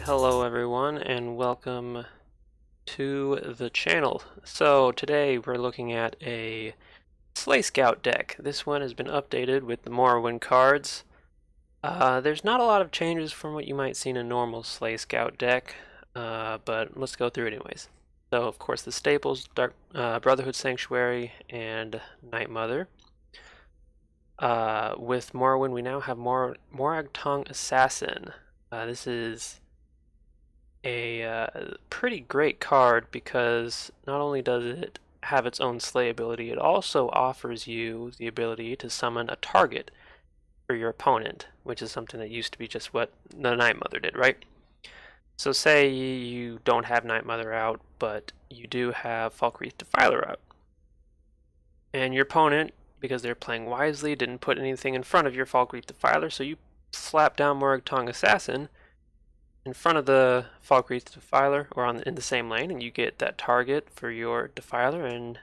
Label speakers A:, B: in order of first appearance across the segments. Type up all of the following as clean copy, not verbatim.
A: Hello everyone and welcome to the channel. So today we're looking at a Slay Scout deck. This one has been updated with the Morrowind cards. There's not a lot of changes from what you might see in a normal Slay Scout deck, but let's go through it anyways. So of course the staples, Brotherhood Sanctuary and Night Mother. With Morrowind we now have Morag Assassin. This is a pretty great card because not only does it have its own slay ability, it also offers you the ability to summon a target for your opponent, which is something that used to be just what the Night Mother did, right? So say you don't have Night Mother out, but you do have Falkreath Defiler out. And your opponent, because they're playing wisely, didn't put anything in front of your Falkreath Defiler, so you slap down Morag Assassin in front of the Falkreath Defiler, or in the same lane, and you get that target for your Defiler, and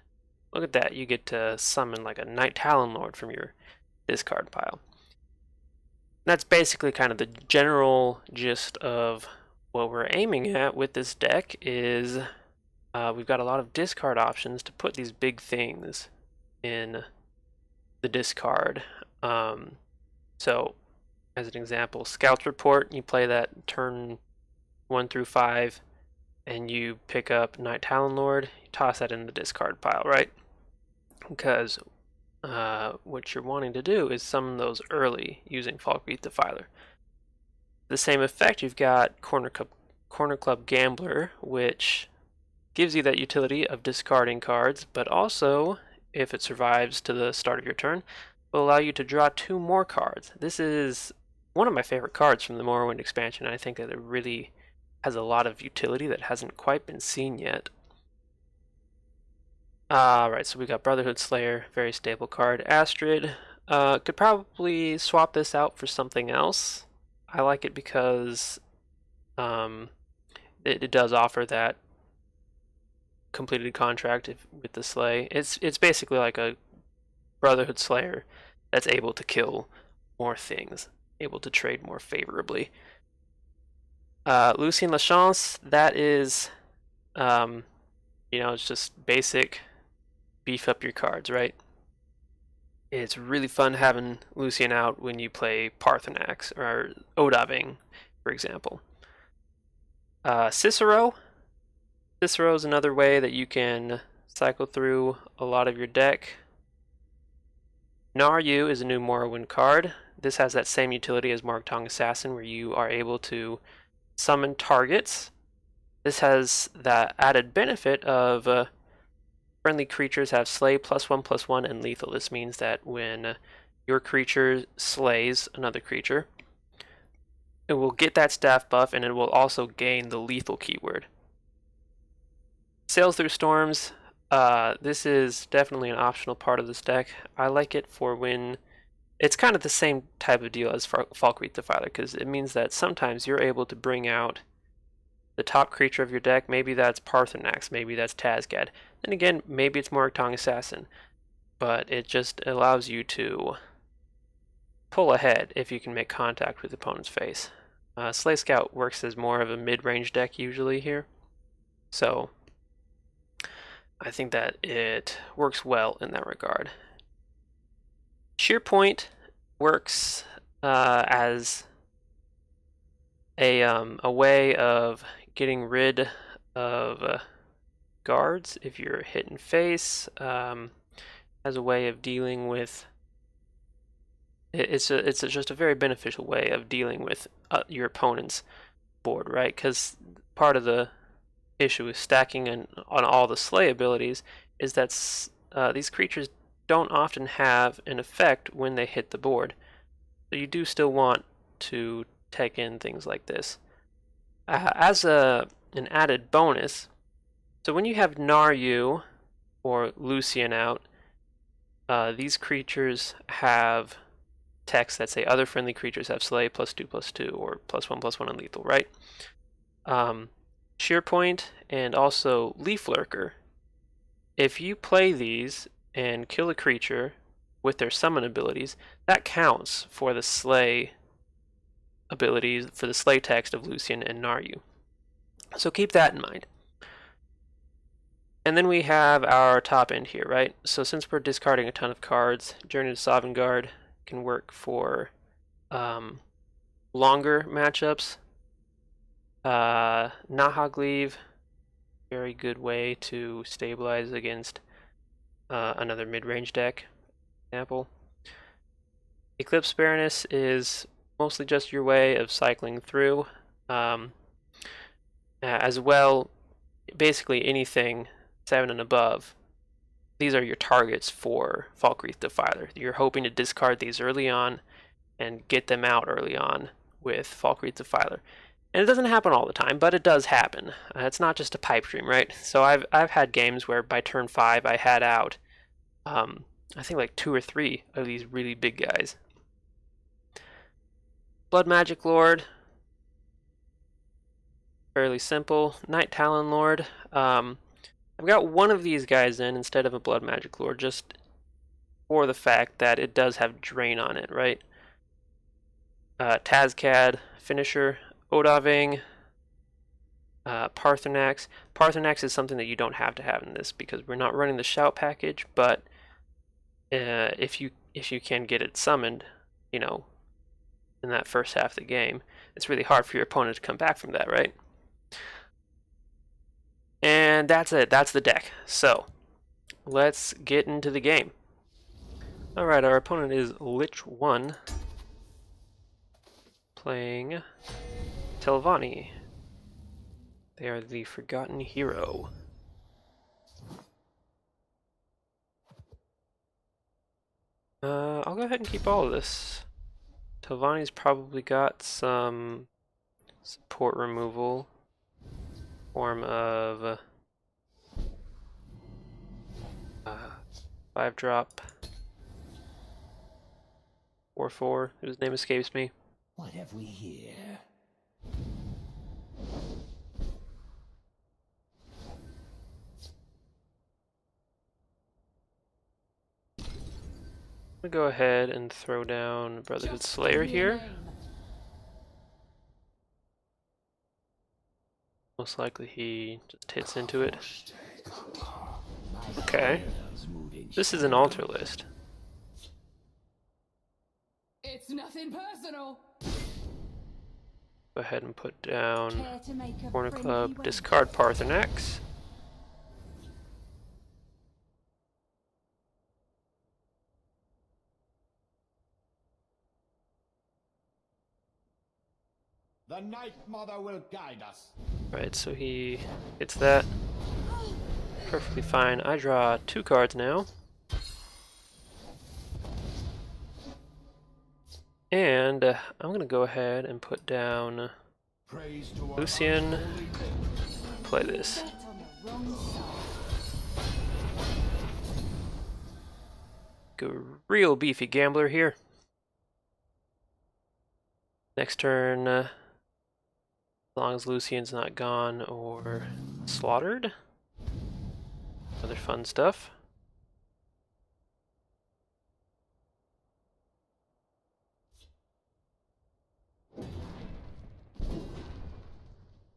A: look at that, you get to summon like a Night Talonlord from your discard pile. And that's basically kind of the general gist of what we're aiming at with this deck is we've got a lot of discard options to put these big things in the discard. So as an example, Scout's Report, you play that turn 1 through 5, and you pick up Night Talonlord, you toss that in the discard pile, right? Because what you're wanting to do is summon those early using Falkreath Defiler. The same effect, you've got Corner Club Gambler, which gives you that utility of discarding cards, but also, if it survives to the start of your turn, will allow you to draw 2 more cards. This is one of my favorite cards from the Morrowind expansion. I think that it really has a lot of utility that hasn't quite been seen yet. Right, so we got Brotherhood Slayer, very stable card. Astrid, could probably swap this out for something else. I like it because it does offer that completed contract with the Slay. It's basically like a Brotherhood Slayer that's able to kill more things, able to trade more favorably. Lucien Lachance, that is, it's just basic beef up your cards, right? It's really fun having Lucien out when you play Parthenax or Odaving, for example. Cicero is another way that you can cycle through a lot of your deck. Naryu is a new Morrowind card. This has that same utility as Morag Assassin, where you are able to summon targets. This has that added benefit of friendly creatures have Slay +1/+1 and lethal. This means that when your creature slays another creature, it will get that staff buff and it will also gain the lethal keyword. Sails Through Storms, this is definitely an optional part of this deck. I like it for when it's kind of the same type of deal as Falkreath Defiler, because it means that sometimes you're able to bring out the top creature of your deck. Maybe that's Parthenax, maybe that's Tazgad. Then again, maybe it's Morag Assassin. But it just allows you to pull ahead if you can make contact with the opponent's face. Slay Scout works as more of a mid-range deck usually here. So I think that it works well in that regard. Sheer Point works as a way of getting rid of guards if you're hit in face, as a way of dealing with. It's just a very beneficial way of dealing with your opponent's board, right? Because part of the issue with stacking on all the slay abilities is that these creatures don't often have an effect when they hit the board. So you do still want to take in things like this. As an added bonus, so when you have Naryu or Lucien out, these creatures have text that say other friendly creatures have Slay +2/+2 or +1/+1 on lethal, right? Sheer Point and also Leaf Lurker. If you play these and kill a creature with their summon abilities, that counts for the Slay abilities for the slay text of Lucian and Naryu. So keep that in mind. And then we have our top end here, right? So since we're discarding a ton of cards, Journey to Sovngarde can work for longer matchups. Nahagleave, very good way to stabilize against another mid-range deck, for example. Eclipse Baroness is mostly just your way of cycling through. As well, basically anything 7 and above, these are your targets for Falkreath Defiler. You're hoping to discard these early on and get them out early on with Falkreath Defiler. And it doesn't happen all the time, but it does happen. It's not just a pipe dream, right? So I've had games where by turn 5 I had out, I think like 2 or 3 of these really big guys. Blood Magic Lord, fairly simple. Night Talon Lord. I've got one of these guys in instead of a Blood Magic Lord, just for the fact that it does have Drain on it, right? Tazcad, Finisher, Odaving, Parthenax. Parthenax is something that you don't have to have in this because we're not running the Shout package, but if you can get it summoned, you know, in that first half of the game, it's really hard for your opponent to come back from that, right? And that's it. That's the deck. So let's get into the game. Alright, our opponent is Lich 1 playing Telvanni. They are the Forgotten Hero. I'll go ahead and keep all of this. Telvanni's probably got some support removal. Form of 5-drop 4/4, whose name escapes me.
B: What have we here?
A: I'm gonna go ahead and throw down Brotherhood Slayer here. Most likely he just hits into it. Okay. This is an altar list.
C: It's nothing personal.
A: Go ahead and put down Corner Club, discard Parthenax.
B: The Night Mother will guide us.
A: Right, so he hits that. Perfectly fine. I draw 2 cards now. And I'm going to go ahead and put down Lucian. Play this. Go real beefy gambler here. Next turn, as long as Lucian's not gone or slaughtered. Other fun stuff.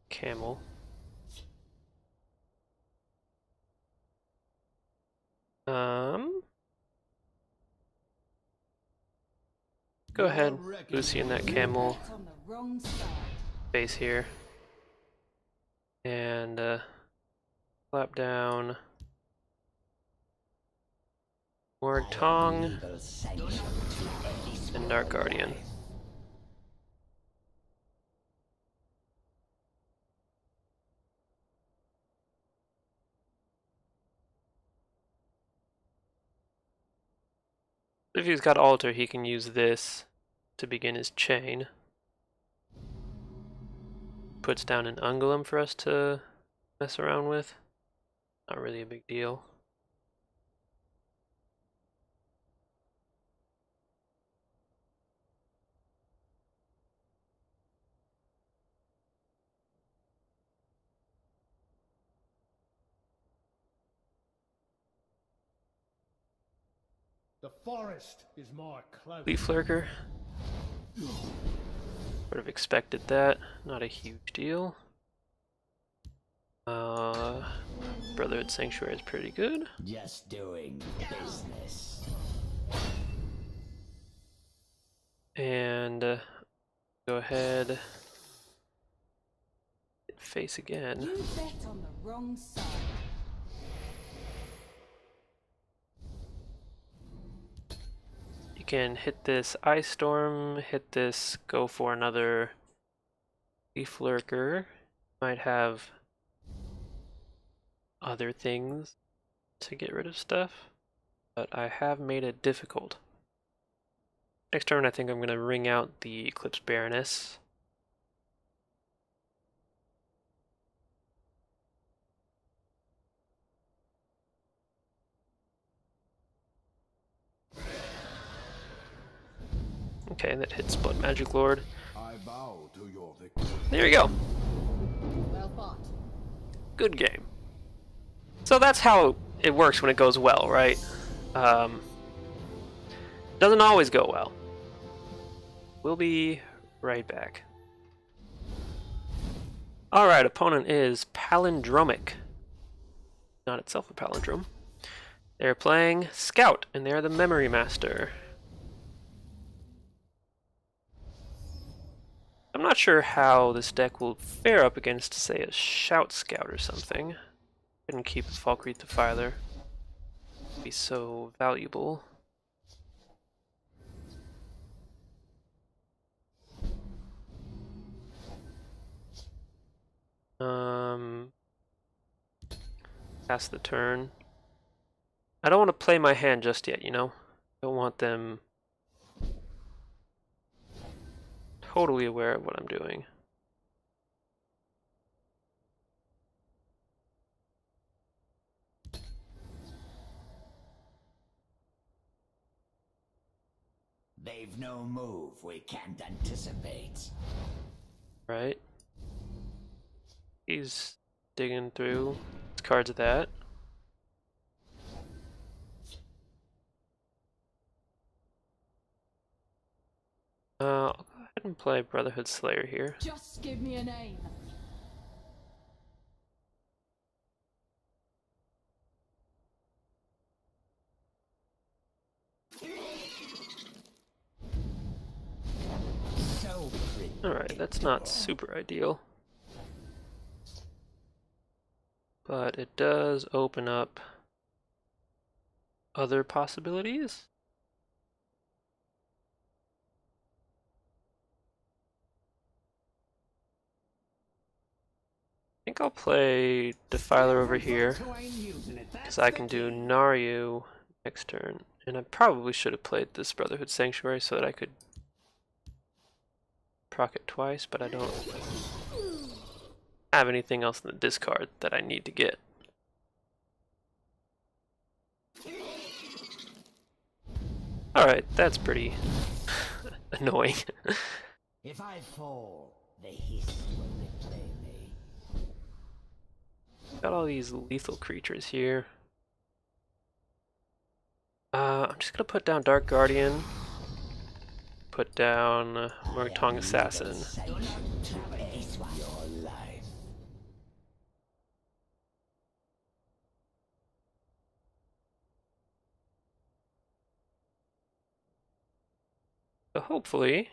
A: Camel. Go ahead, Lucian that camel base here. And slap down Morg Tong and Dark Guardian. If he's got Altar, he can use this to begin his chain. Puts down an Ungolem for us to mess around with. Not really a big deal.
B: The forest is more close.
A: Leaf Lurker. Sort of expected that. Not a huge deal. Brotherhood Sanctuary is pretty good.
B: Just doing business.
A: And go ahead. Face again.
C: You bet on the wrong side.
A: You can hit this Ice Storm, hit this, go for another Leaf Lurker. Might have other things to get rid of stuff, but I have made it difficult. Next turn I think I'm going to ring out the Eclipse Baroness. Okay, that hits Blood Magic Lord.
B: I bow to your victory.
A: There you go.
C: Well fought.
A: Good game. So that's how it works when it goes well, right? Doesn't always go well. We'll be right back. Alright, opponent is Palindromic. Not itself a palindrome. They're playing Scout, and they're the Memory Master. I'm not sure how this deck will fare up against, say, a Shout Scout or something. Couldn't keep a Falkreath Defiler. Be so valuable. Pass the turn. I don't want to play my hand just yet, you know? Don't want them totally aware of what I'm doing.
B: They've no move we can't anticipate.
A: Right? He's digging through cards of that. I'll go ahead and play Brotherhood Slayer here.
C: Just give me a name.
B: So
A: Alright, that's not super ideal. But it does open up other possibilities. I think I'll play Defiler over here, because I can do Naryu next turn. And I probably should have played this Brotherhood Sanctuary so that I could proc it twice, but I don't have anything else in the discard that I need to get. Alright, that's pretty annoying.
B: if I fall, the hiss will replay me.
A: Got all these lethal creatures here. I'm just gonna put down Dark Guardian. Put down Morrowind Assassin. So hopefully,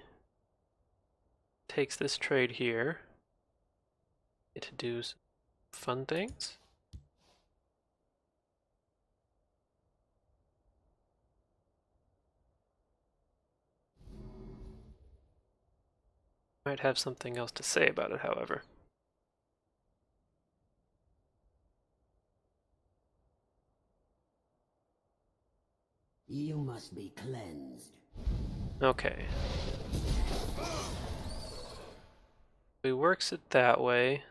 A: takes this trade here. Get to do some fun things. Might have something else to say about it, however.
B: You must be cleansed.
A: Okay. He works it that way.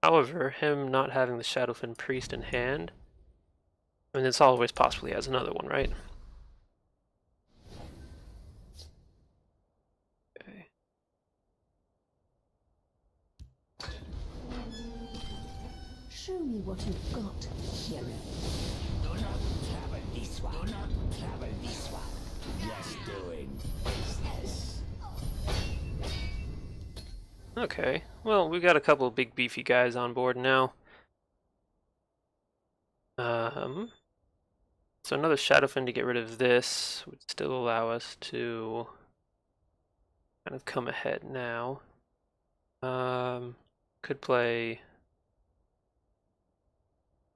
A: However, him not having the Shadowfen Priest in hand, I mean, it's always possible he has another one, right? Okay.
C: Show me what you've got, hero.
B: Do not travel this one. Do not travel this one. Just doing business.
A: Okay, well, we got a couple of big beefy guys on board now. So another Shadowfen to get rid of this would still allow us to kind of come ahead now. Could play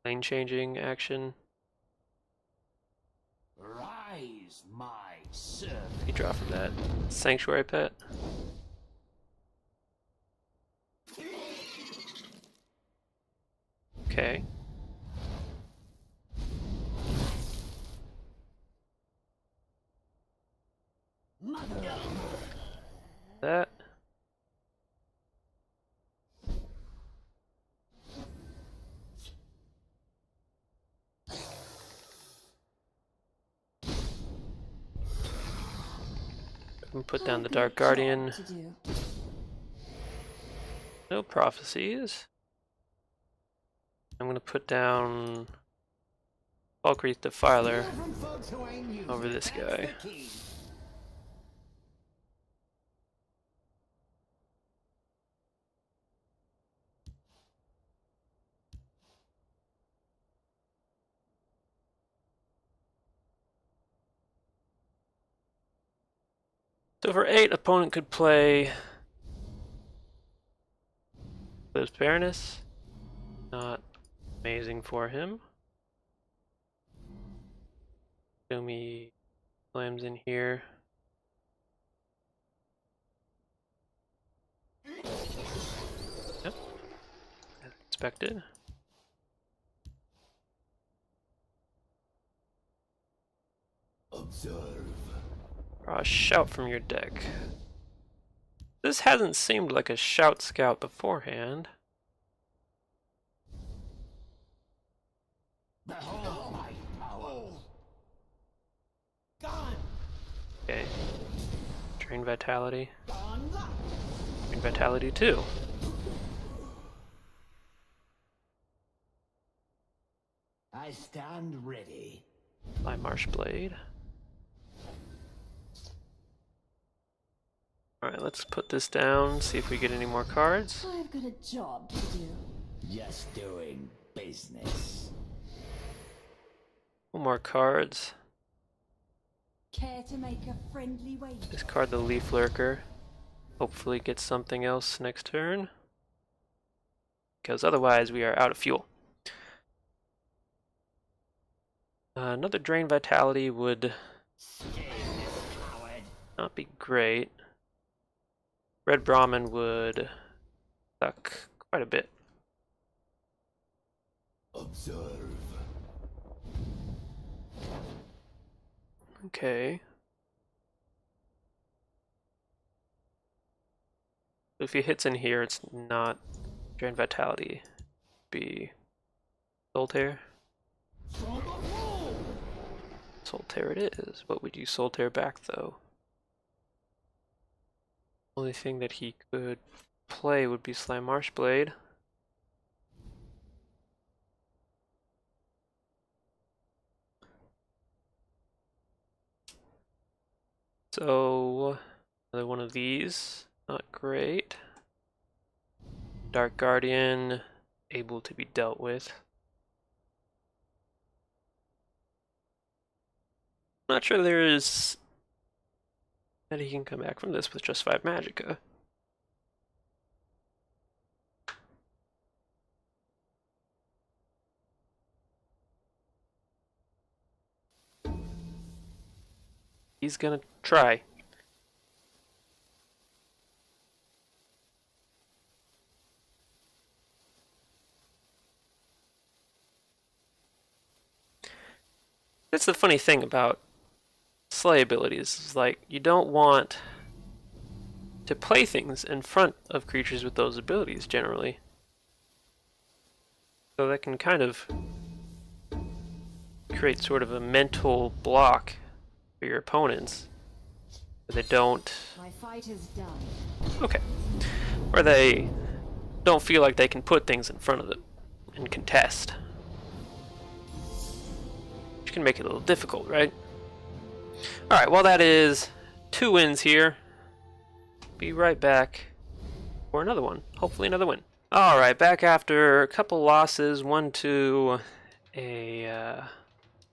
A: lane changing action.
B: Rise, my servant.
A: You draw from that Sanctuary Pet. Okay. That. And put down the
C: I've got a
A: Dark Guardian.
C: job to do.
A: No prophecies. I'm gonna put down Falkreath Defiler over this guy. So for 8, opponent could play Liz Baroness. Not amazing for him. Gumi slams in here. Yep, as expected.
B: Observe.
A: Draw a shout from your deck. This hasn't seemed like a shout scout beforehand.
B: Behold my power. Gone.
A: Okay. Drain Vitality.
B: Gone.
A: Drain Vitality 2.
B: I stand ready.
A: Fly Marsh Blade. Alright, let's put this down, see if we get any more cards.
C: I've got a job to do.
B: Just doing business.
A: One more cards.
C: Care to make a friendly wager?
A: Discard the Leaf Lurker. Hopefully get something else next turn. Because otherwise we are out of fuel. Another Drain Vitality would not be great. Red Brahmin would suck quite a bit.
B: Observe.
A: Okay. If he hits in here, it's not Drain Vitality. Be Solitaire. Solitaire it is. What would you Solitaire back though? Only thing that he could play would be Slime Marsh Blade. So another one of these, not great. Dark Guardian, able to be dealt with. Not sure there is that he can come back from this with just 5 Magicka. He's gonna try. That's the funny thing about Slay abilities, is like you don't want to play things in front of creatures with those abilities generally. So that can kind of create sort of a mental block for your opponents. Where they don't...
C: My fight is done.
A: Okay. Where they don't feel like they can put things in front of them and contest. Which can make it a little difficult, right? Alright, well that is 2 wins here. Be right back or another one. Hopefully another win. Alright, back after a couple losses, one to a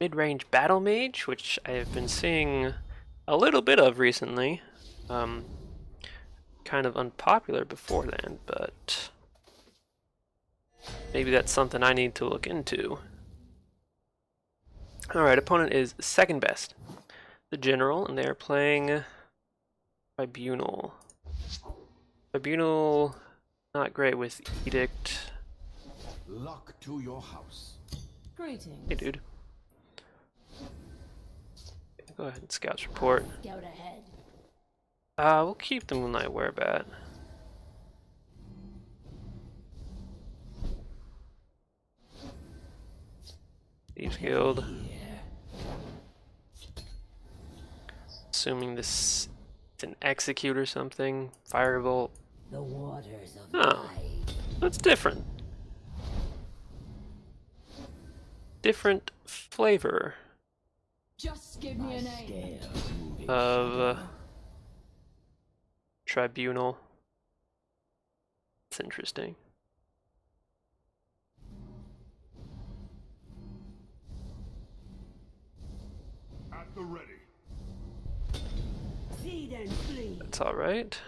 A: mid-range battle mage, which I've been seeing a little bit of recently. Kind of unpopular before then, but maybe that's something I need to look into. Alright, opponent is second best, the General, and they are playing Tribunal. Tribunal, not great with Edict.
B: Luck to your house.
C: Greetings.
A: Hey, dude. Go ahead and scouts report.
C: Scout ahead.
A: We'll keep the Moonlight Werebat. Thieves Guild. Assuming this is an Execute or something. Firebolt.
B: The waters of
A: Oh,
B: life.
A: that's different. Different flavor
C: Just give me a name.
B: Scales moving
A: of Tribunal. It's interesting.
D: At the ready.
B: Feed and flee.
A: That's alright.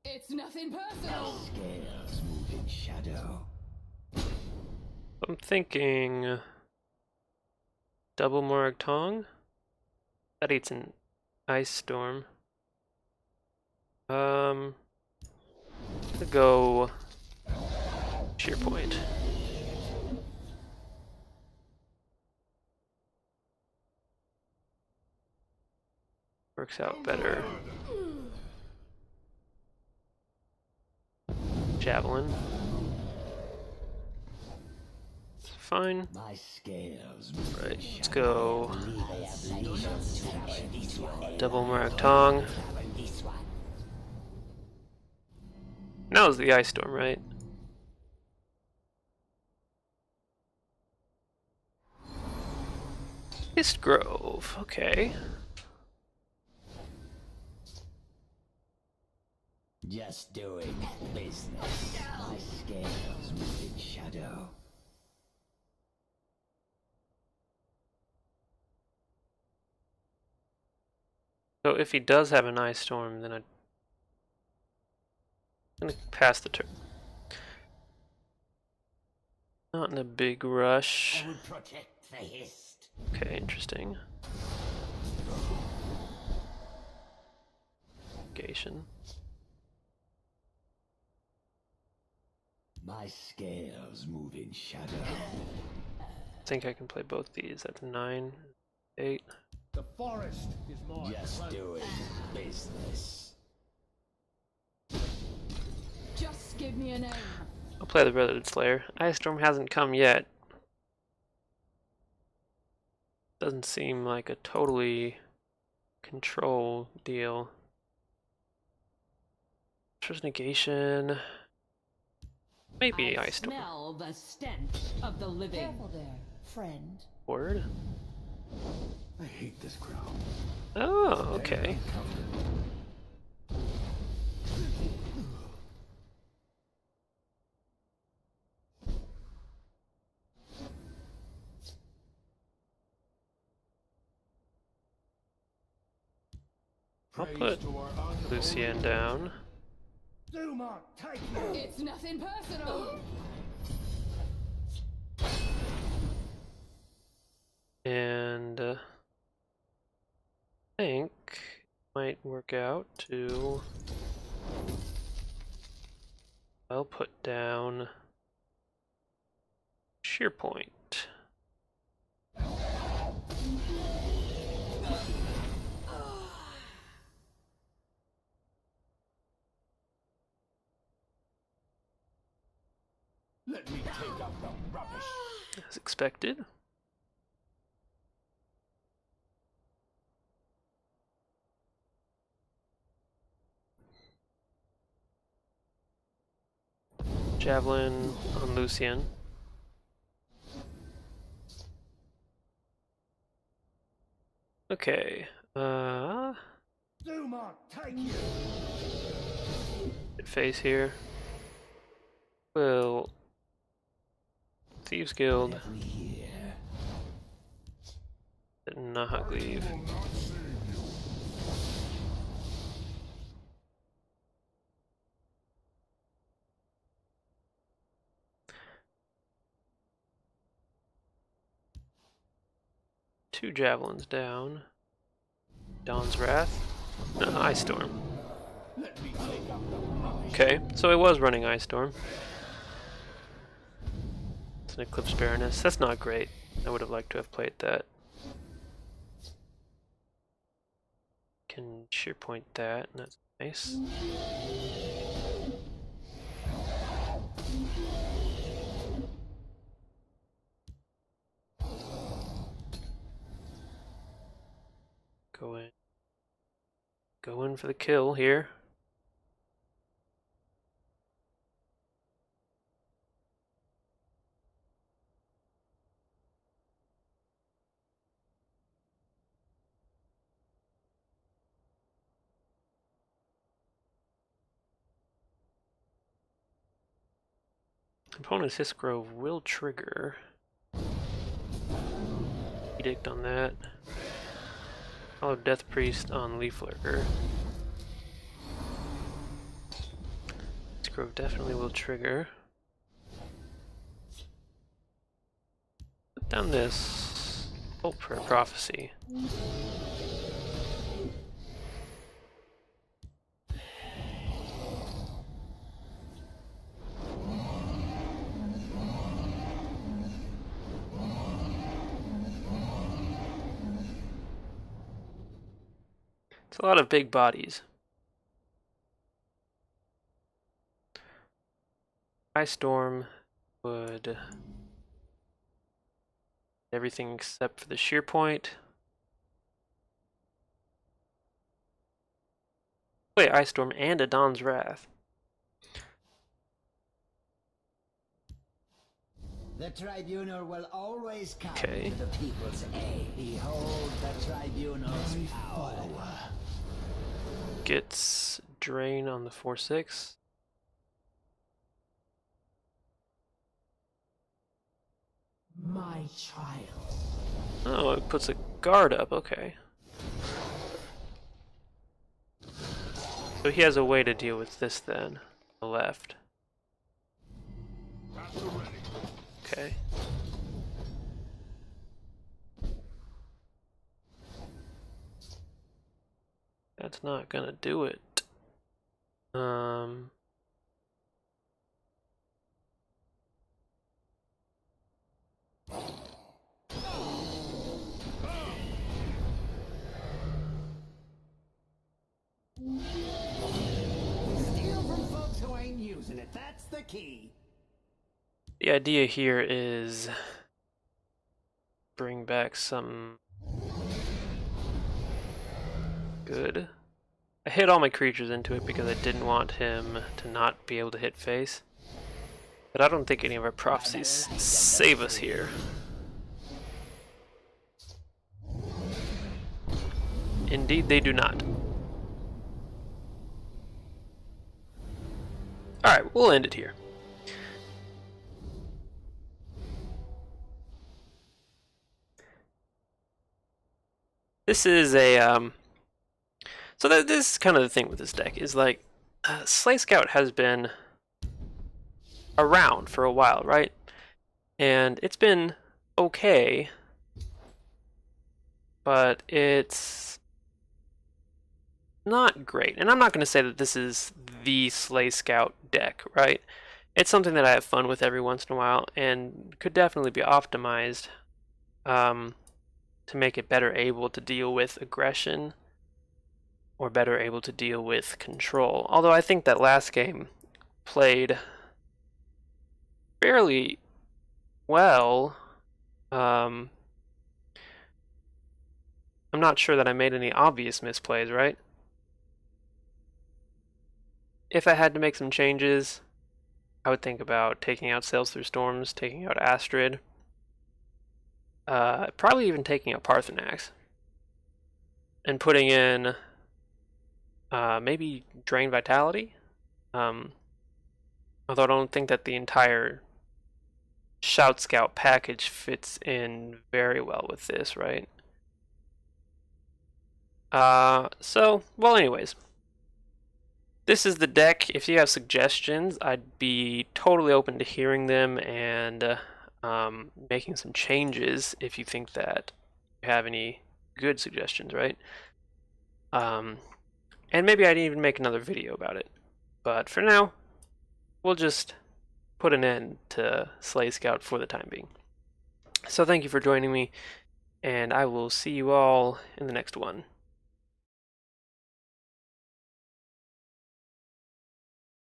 C: It's nothing personal.
B: Scales moving shadow.
A: I'm thinking double Morag Tong. That eats an Ice Storm. To go Sheer Point. Works out better. Javelin. It's fine.
B: My scales
A: Right, let's go
B: moving.
A: double Morag Tong. That was the Ice Storm, right? Mist Grove, okay.
B: Just doing business. My scales moving shadow.
A: So if he does have an Ice Storm, then I'm gonna pass the turn. Not in a big rush.
B: I would protect the hist.
A: Okay, interesting. Negation.
B: My scales moving shadow.
A: I think I can play both these. That's 9, 8.
D: The forest is mine.
B: Just doing business.
C: Just give me a name.
A: I'll play the Brotherhood Slayer. Ice Storm hasn't come yet. Doesn't seem like a totally control deal. First negation. Maybe Ice Storm.
C: Smell the stench of the living. Careful there, friend.
A: Word.
D: I hate this crowd.
A: Oh, okay. I'll put Lucian down.
D: Duma, take you.
C: It's nothing personal.
A: And I think it might work out to. I'll put down Sheer Point.
D: Let me take up the rubbish.
A: As expected. Javelin on Lucian. Okay.
D: Dumont, take you.
A: Face here. Well, Thieves Guild.
B: Have we here?
A: Not leave. Two javelins down. Dawn's Wrath. No, Ice Storm.
D: Let me take up the rubbish.
A: Okay, so I was running Ice Storm. It's an Eclipse Baroness. That's not great. I would have liked to have played that. Can sheer point that, and that's nice. Go in. Go in for the kill here. Opponent's Hiss Grove will trigger. Edict on that. Follow Death Priest on Leaf Lurker. Hiss Grove definitely will trigger. Put down this Hope for a Prophecy. It's a lot of big bodies. Ice Storm would everything except for the sheer point. Wait, Ice Storm and a Dawn's Wrath.
B: The tribunal will always come
A: Okay.
B: to the people's aid. Behold the tribunal's power.
A: Gets Drain on the 4/6.
B: My child.
A: Oh, it puts a guard up, okay. So he has a way to deal with this then. On the left. Okay. That's not gonna do it.
B: Steal from folks who ain't using it. That's the key.
A: The idea here is bring back some good. I hit all my creatures into it because I didn't want him to not be able to hit face. But I don't think any of our prophecies save us here. Indeed, they do not. Alright, we'll end it here. This is a, so this is kind of the thing with this deck, is like, Slay Scout has been around for a while, right? And it's been okay, but it's not great. And I'm not going to say that this is the Slay Scout deck, right? It's something that I have fun with every once in a while, and could definitely be optimized to make it better able to deal with aggression, or better able to deal with control. Although I think that last game played fairly well. I'm not sure that I made any obvious misplays, right? If I had to make some changes, I would think about taking out Sails Through Storms, taking out Astrid, probably even taking out Parthenax. and putting in maybe Drain Vitality. Although I don't think that the entire Shout Scout package fits in very well with this, right? Well, anyways. This is the deck. If you have suggestions, I'd be totally open to hearing them and making some changes if you think that you have any good suggestions, right? And maybe I'd even make another video about it. But for now, we'll just put an end to Slay Scout for the time being. So thank you for joining me, and I will see you all in the next one.